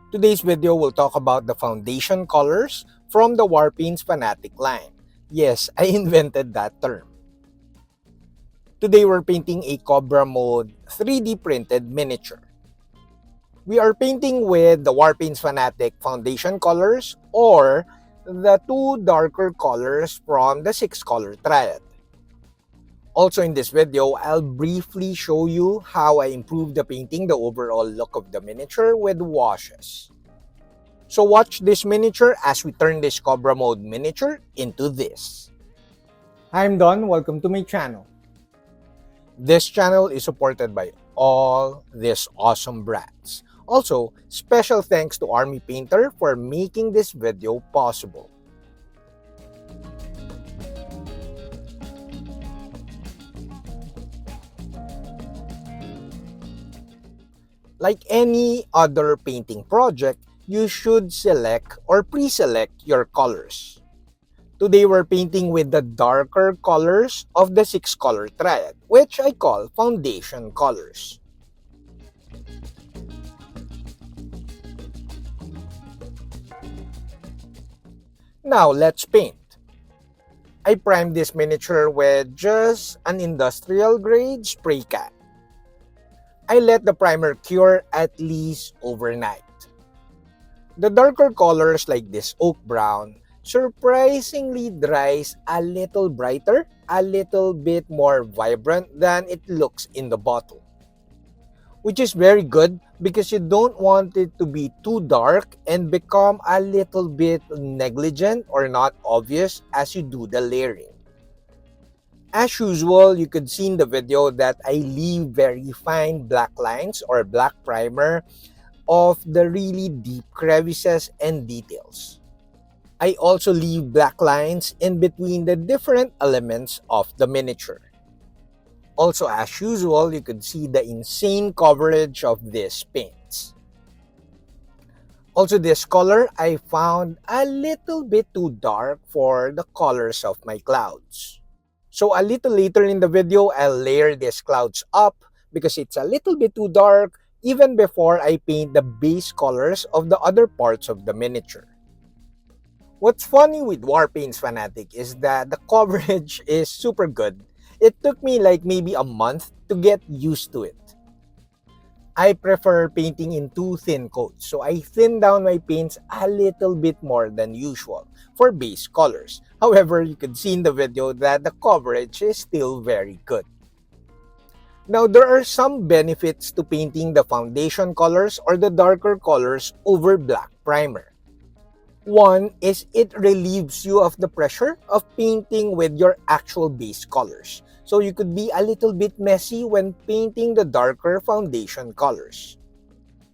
Today's video will talk about the foundation colors from the Warpaints Fanatic line. Yes, I invented that term. Today we're painting a Cobra Mode 3D printed miniature. We are painting with the Warpaints Fanatic foundation colors or the two darker colors from the 6-color triad. Also in this video, I'll briefly show you how I improved the overall look of the miniature with washes. So watch this miniature as we turn this Cobra Mode miniature into this. I'm Don, welcome to my channel. This channel is supported by all these awesome brands. Also, special thanks to Army Painter for making this video possible. Like any other painting project, you should select or pre-select your colors. Today we're painting with the darker colors of the 6-color triad, which I call foundation colors. Now let's paint. I primed this miniature with just an industrial grade spray can. I let the primer cure at least overnight. The darker colors like this oak brown surprisingly dries a little brighter, a little bit more vibrant than it looks in the bottle. Which is very good because you don't want it to be too dark and become a little bit negligent or not obvious as you do the layering. As usual, you could see in the video that I leave very fine black lines or black primer of the really deep crevices and details. I also leave black lines in between the different elements of the miniature. Also, as usual, you could see the insane coverage of these paints. Also, this color I found a little bit too dark for the colors of my clouds. So a little later in the video, I'll layer these clouds up because it's a little bit too dark even before I paint the base colors of the other parts of the miniature. What's funny with Warpaints Fanatic is that the coverage is super good. It took me like maybe a month to get used to it. I prefer painting in two thin coats, so I thin down my paints a little bit more than usual for base colors. However, you could see in the video that the coverage is still very good. Now, there are some benefits to painting the foundation colors or the darker colors over black primer. One is it relieves you of the pressure of painting with your actual base colors. So you could be a little bit messy when painting the darker foundation colors.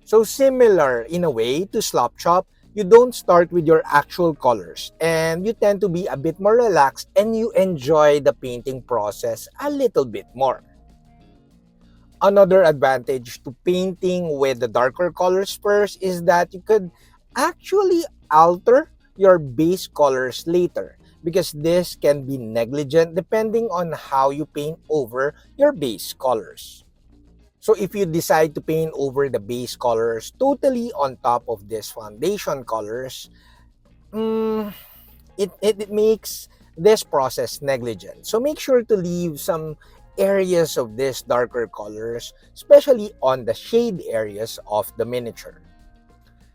So similar in a way to Slop Chop, you don't start with your actual colors and you tend to be a bit more relaxed and you enjoy the painting process a little bit more. Another advantage to painting with the darker colors first is that you could actually alter your base colors later because this can be negligent depending on how you paint over your base colors. So if you decide to paint over the base colors totally on top of this foundation colors, it makes this process negligent. So make sure to leave some areas of these darker colors, especially on the shade areas of the miniature.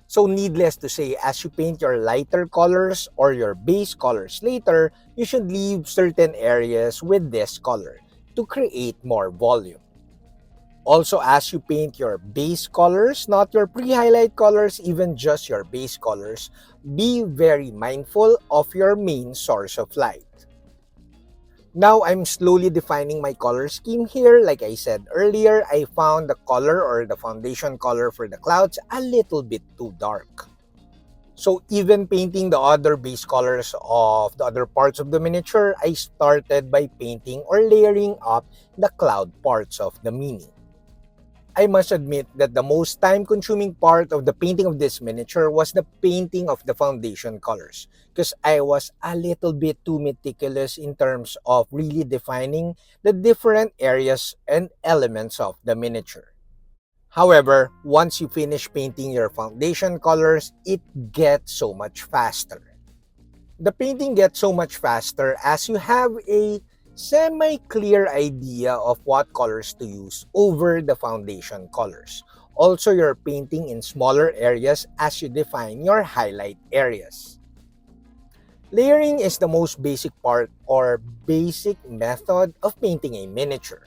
So needless to say, as you paint your lighter colors or your base colors later, you should leave certain areas with this color to create more volume. Also, as you paint your base colors, not your pre-highlight colors, even just your base colors, be very mindful of your main source of light. Now, I'm slowly defining my color scheme here. Like I said earlier, I found the color or the foundation color for the clouds a little bit too dark. So even painting the other base colors of the other parts of the miniature, I started by painting or layering up the cloud parts of the mini. I must admit that the most time-consuming part of the painting of this miniature was the painting of the foundation colors because I was a little bit too meticulous in terms of really defining the different areas and elements of the miniature. However, once you finish painting your foundation colors, it gets so much faster. The painting gets so much faster as you have a semi-clear idea of what colors to use over the foundation colors. Also, you're painting in smaller areas as you define your highlight areas. Layering is the most basic part or basic method of painting a miniature.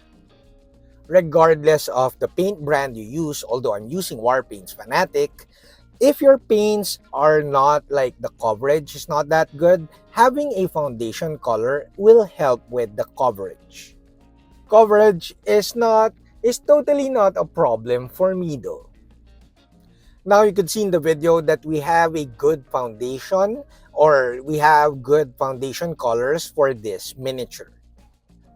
Regardless of the paint brand you use, although I'm using Warpaints Fanatic, if your paints are not like the coverage is not that good, having a foundation color will help with the coverage. Coverage is totally not a problem for me though. Now you could see in the video that we have a good foundation or we have good foundation colors for this miniature.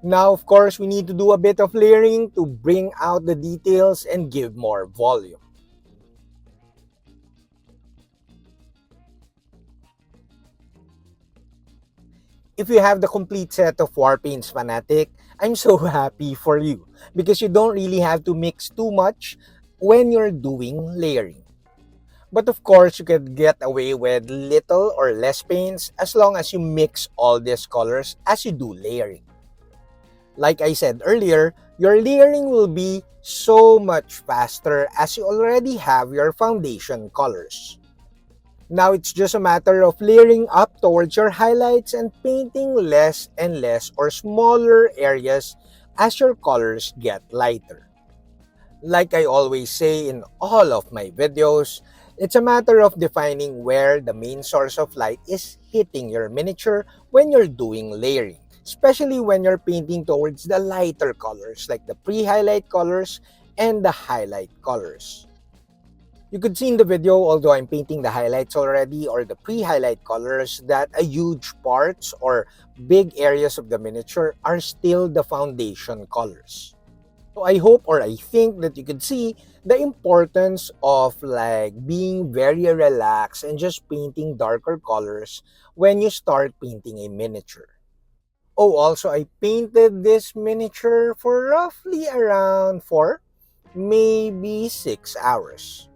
Now of course we need to do a bit of layering to bring out the details and give more volume. If you have the complete set of Warpaints Fanatic, I'm so happy for you because you don't really have to mix too much when you're doing layering. But of course, you could get away with little or less paints as long as you mix all these colors as you do layering. Like I said earlier, your layering will be so much faster as you already have your foundation colors. Now it's just a matter of layering up towards your highlights and painting less and less or smaller areas as your colors get lighter. Like I always say in all of my videos, it's a matter of defining where the main source of light is hitting your miniature when you're doing layering, especially when you're painting towards the lighter colors like the pre-highlight colors and the highlight colors. You could see in the video, although I'm painting the highlights already or the pre-highlight colors, that a huge parts or big areas of the miniature are still the foundation colors. So I hope or I think that you could see the importance of like being very relaxed and just painting darker colors when you start painting a miniature. Oh, also I painted this miniature for roughly around 4, maybe 6 hours.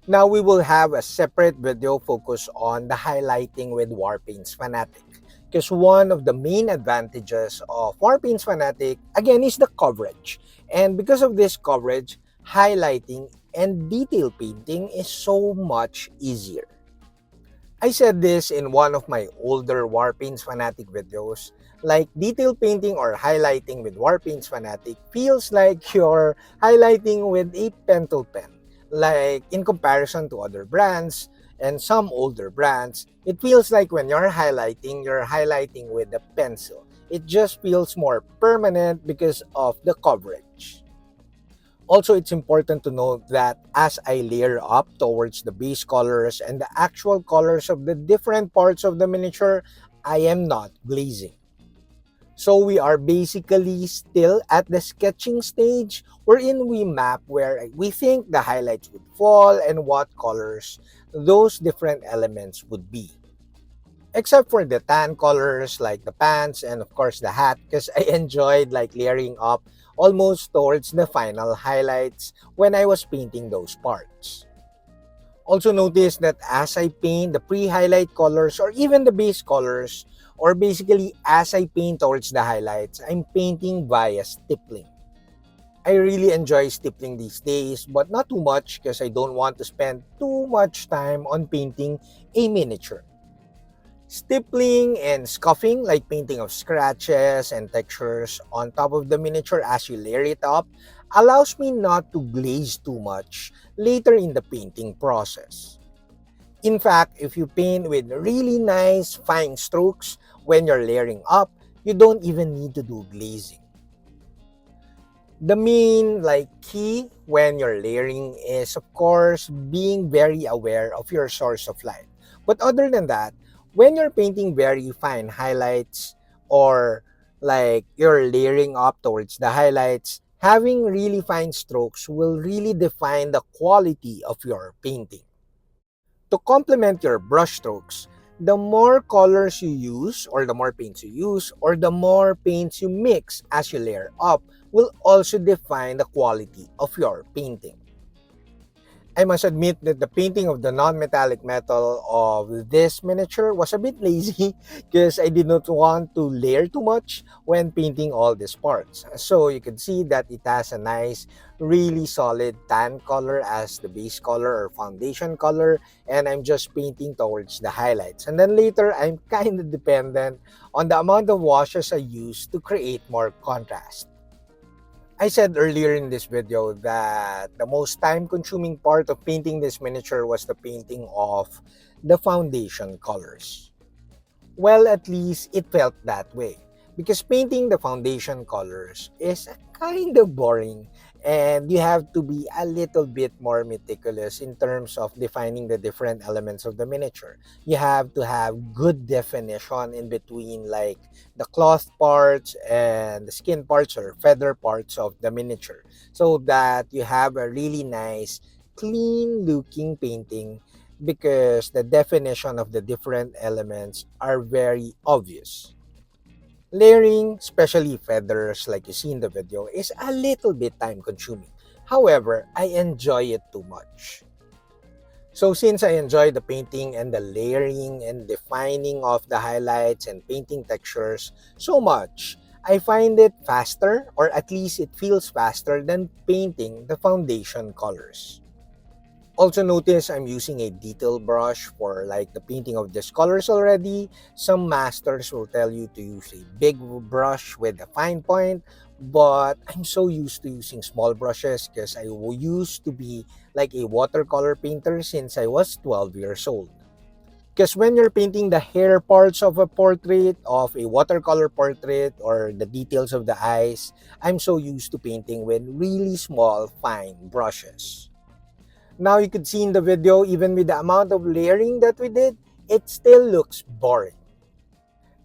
Now we will have a separate video focus on the highlighting with Warpaints Fanatic. Because one of the main advantages of Warpaints Fanatic, again, is the coverage. And because of this coverage, highlighting and detail painting is so much easier. I said this in one of my older Warpaints Fanatic videos, like detail painting or highlighting with Warpaints Fanatic feels like you're highlighting with a pentel pen. Like in comparison to other brands and some older brands, it feels like when you're highlighting with a pencil. It just feels more permanent because of the coverage. Also, it's important to note that as I layer up towards the base colors and the actual colors of the different parts of the miniature, I am not glazing. So we are basically still at the sketching stage wherein we map where we think the highlights would fall and what colors those different elements would be. Except for the tan colors like the pants and of course the hat because I enjoyed like layering up almost towards the final highlights when I was painting those parts. Also notice that as I paint the pre-highlight colors or even the base colors, or basically as I paint towards the highlights, I'm painting via stippling. I really enjoy stippling these days, but not too much because I don't want to spend too much time on painting a miniature. Stippling and scuffing, like painting of scratches and textures on top of the miniature as you layer it up, allows me not to glaze too much later in the painting process. In fact, if you paint with really nice fine strokes when you're layering up, you don't even need to do glazing. The main key when you're layering is of course being very aware of your source of light. But other than that, when you're painting very fine highlights or like you're layering up towards the highlights, having really fine strokes will really define the quality of your painting. To complement your brush strokes, The more colors you use, or the more paints you use, or the more paints you mix as you layer up, will also define the quality of your painting. I must admit that the painting of the non-metallic metal of this miniature was a bit lazy because I did not want to layer too much when painting all these parts. So you can see that it has a nice, really solid tan color as the base color or foundation color, and I'm just painting towards the highlights. And then later, I'm kind of dependent on the amount of washes I use to create more contrast. I said earlier in this video that the most time-consuming part of painting this miniature was the painting of the foundation colors. Well, at least it felt that way. Because painting the foundation colors is kind of boring, and you have to be a little bit more meticulous in terms of defining the different elements of the miniature. You have to have good definition in between, like the cloth parts and the skin parts or feather parts of the miniature, so that you have a really nice, clean looking painting, because the definition of the different elements are very obvious. Layering, especially feathers like you see in the video, is a little bit time consuming. However, I enjoy it too much. So since I enjoy the painting and the layering and defining of the highlights and painting textures so much, I find it faster, or at least it feels faster than painting the foundation colors. Also notice I'm using a detail brush for like the painting of these colors already. Some masters will tell you to use a big brush with a fine point, but I'm so used to using small brushes because I used to be like a watercolor painter since I was 12 years old. Because when you're painting the hair parts of a portrait, of a watercolor portrait, or the details of the eyes, I'm so used to painting with really small, fine brushes. Now you could see in the video, even with the amount of layering that we did, it still looks boring.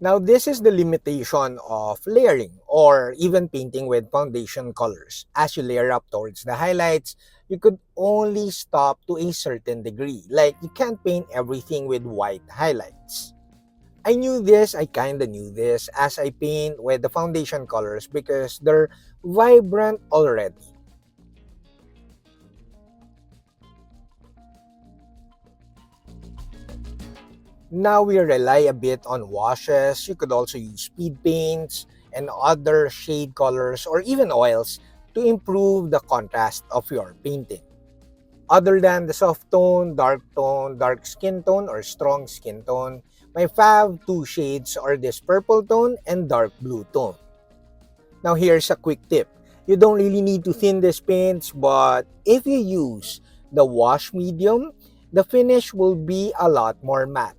Now this is the limitation of layering or even painting with foundation colors. As you layer up towards the highlights, you could only stop to a certain degree. Like you can't paint everything with white highlights. I kinda knew this as I paint with the foundation colors because they're vibrant already. Now we rely a bit on washes. You could also use speed paints and other shade colors or even oils to improve the contrast of your painting. Other than the soft tone, dark skin tone, or strong skin tone, my fav two shades are this purple tone and dark blue tone. Now here's a quick tip. You don't really need to thin these paints, but if you use the wash medium, the finish will be a lot more matte.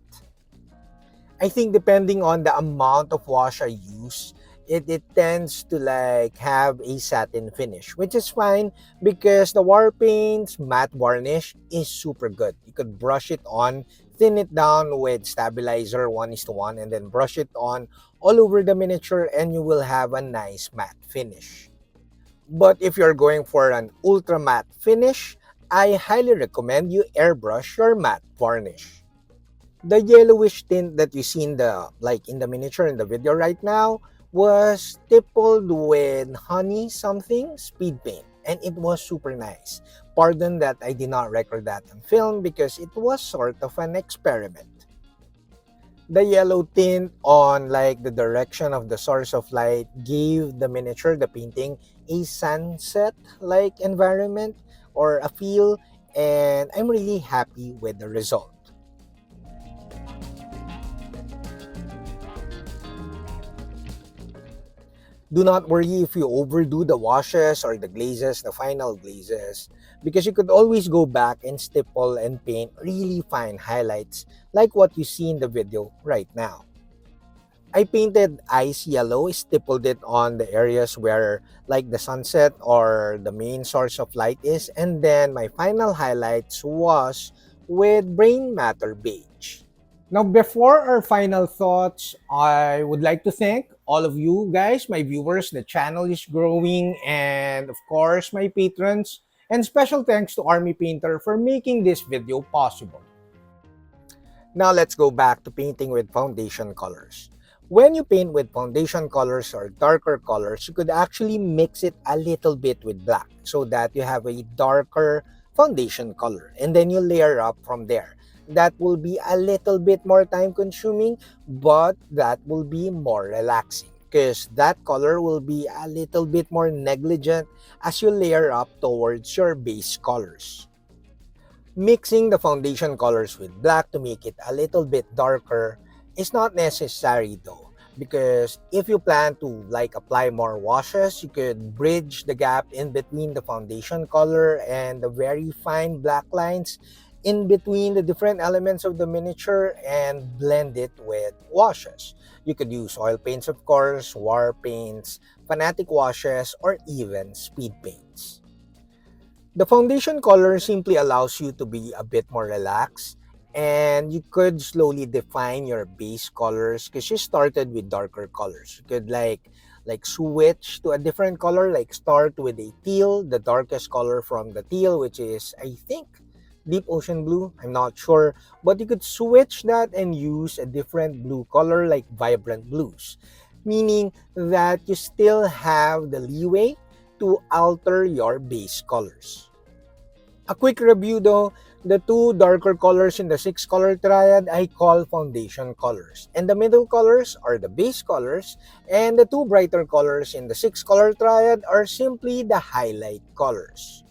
I think depending on the amount of wash I use, it tends to like have a satin finish, which is fine because the Warpaints matte varnish is super good. You could brush it on, thin it down with stabilizer 1:1, and then brush it on all over the miniature, and you will have a nice matte finish. But if you're going for an ultra matte finish, I highly recommend you airbrush your matte varnish. The yellowish tint that you see in the miniature in the video right now was stippled with honey something speed paint, and it was super nice. Pardon that I did not record that on film because it was sort of an experiment. The yellow tint on like the direction of the source of light gave the miniature, the painting, a sunset like environment or a feel, and I'm really happy with the result. Do not worry if you overdo the washes or the glazes, the final glazes, because you could always go back and stipple and paint really fine highlights like what you see in the video right now. I painted ice yellow, stippled it on the areas where like the sunset or the main source of light is, and then my final highlights was with brain matter beige. Now, before our final thoughts, I would like to thank all of you guys, my viewers. The channel is growing, and of course, my patrons. And special thanks to Army Painter for making this video possible. Now let's go back to painting with foundation colors. When you paint with foundation colors or darker colors, you could actually mix it a little bit with black so that you have a darker foundation color, and then you layer up from there. That will be a little bit more time consuming, but that will be more relaxing because that color will be a little bit more negligent as you layer up towards your base colors. Mixing the foundation colors with black to make it a little bit darker is not necessary though, because if you plan to apply more washes, you could bridge the gap in between the foundation color and the very fine black lines in between the different elements of the miniature and blend it with washes. You could use oil paints, of course, war paints, fanatic washes, or even speed paints. The foundation color simply allows you to be a bit more relaxed, and you could slowly define your base colors because you started with darker colors. You could switch to a different color, like start with a teal, the darkest color from the teal, which is, I think, deep ocean blue. I'm not sure, but you could switch that and use a different blue color like vibrant blues, meaning that you still have the leeway to alter your base colors. A quick review though, the two darker colors in the 6-color triad I call foundation colors, and the middle colors are the base colors, and the two brighter colors in the 6-color triad are simply the highlight colors.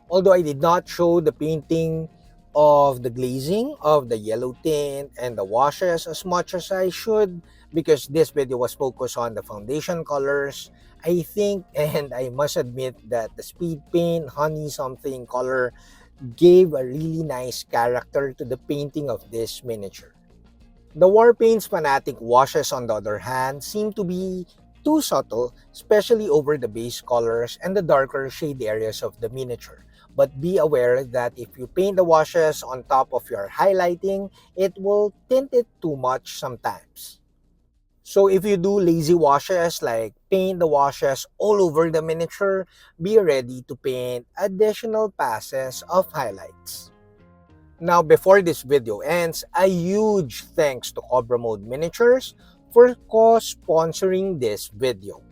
Although I did not show the painting of the glazing of the yellow tint and the washes as much as I should, because this video was focused on the foundation colors, I think, and I must admit that the speed paint honey something color gave a really nice character to the painting of this miniature. The Warpaints Fanatic washes, on the other hand, seem to be too subtle, especially over the base colors and the darker shade areas of the miniature. But be aware that if you paint the washes on top of your highlighting, it will tint it too much sometimes. So if you do lazy washes, like paint the washes all over the miniature, be ready to paint additional passes of highlights. Now, before this video ends, a huge thanks to Cobra Mode Miniatures for co-sponsoring this video.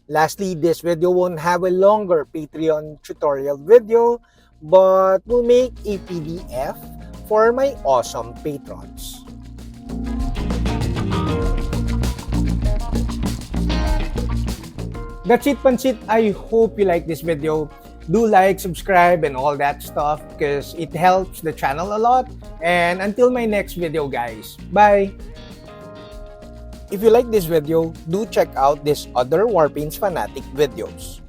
Lastly, this video won't have a longer Patreon tutorial video, but will make a PDF for my awesome patrons. That's it, Pansit. I hope you like this video. Do like, subscribe, and all that stuff because it helps the channel a lot. And until my next video, guys. Bye! If you like this video, do check out these other Warpaints Fanatic videos.